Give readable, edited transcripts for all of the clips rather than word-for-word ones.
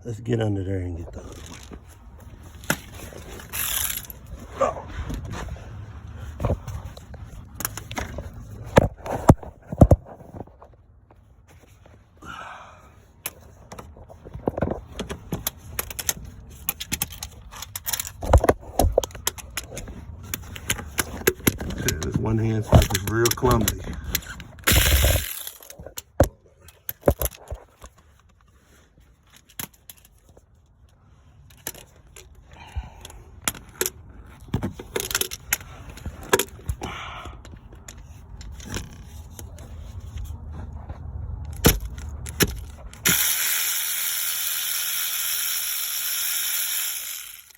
Let's get under there and get the other one. Oh. This one hand swipe is real clumsy.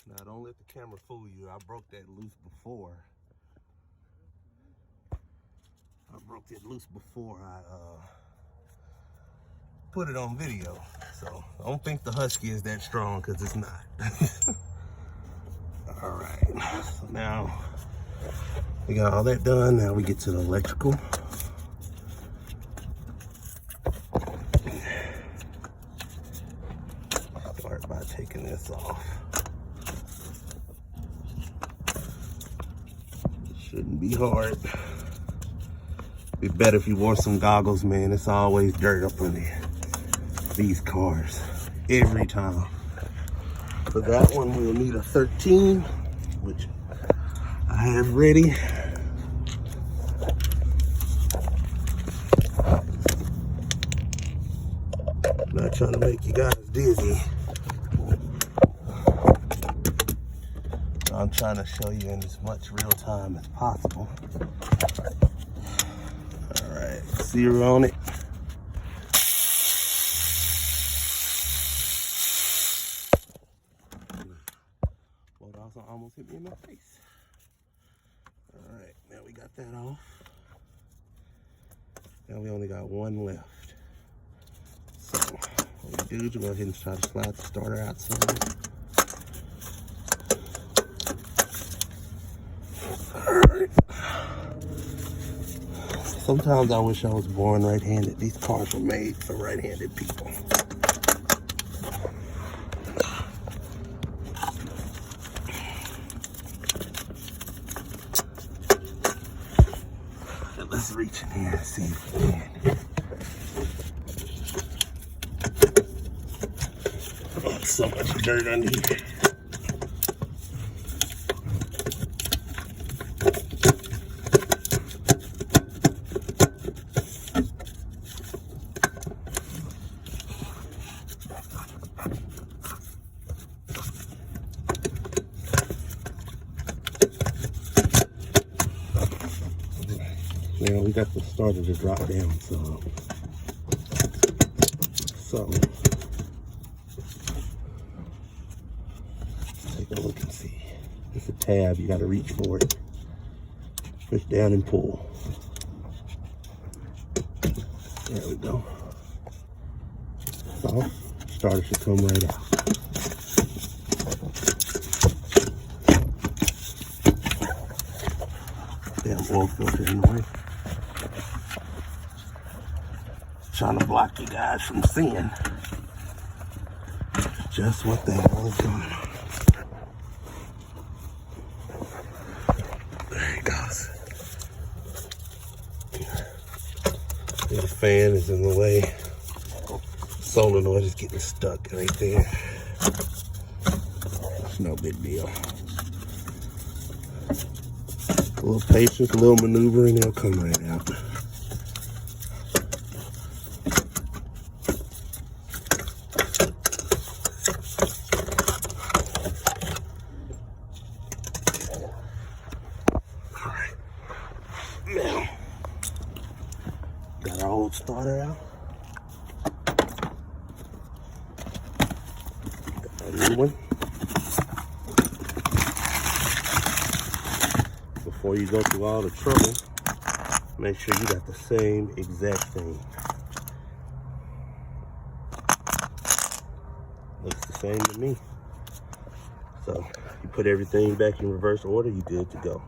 Now don't let the camera fool you. I broke that loose before. I put it on video. So I don't think the Husky is that strong, because it's not. All right, so now we got all that done. Now we get to the electrical. Start by taking this off. Shouldn't be hard. Be better if you wore some goggles, man. It's always dirt up in these cars. Every time. For that one, we'll need a 13, which I have ready. Not trying to make you guys dizzy. I'm trying to show you in as much real time as possible. All right, zero on it. Well, it also almost hit me in my face. All right, now we got that off. Now we only got one left. So what we do is we'll go ahead and try to slide the starter outside. Sometimes I wish I was born right-handed. These cars were made for right-handed people. Let's reach in here and see if we can. Oh, so much dirt under here. Now we got the starter to drop down, so take a look and see. It's a tab, you gotta reach for it. Push down and pull. There we go. So, starter should come right out. Damn oil filter in the way. Trying to block you guys from seeing just what the hell is going on. There it goes. The fan is in the way. Solenoid is getting stuck right there. It's no big deal. A little patience, a little maneuvering, it'll come right out. Now, got our old starter out. Got a new one. Before you go through all the trouble, make sure you got the same exact thing. Looks the same to me. So, you put everything back in reverse order, you good to go.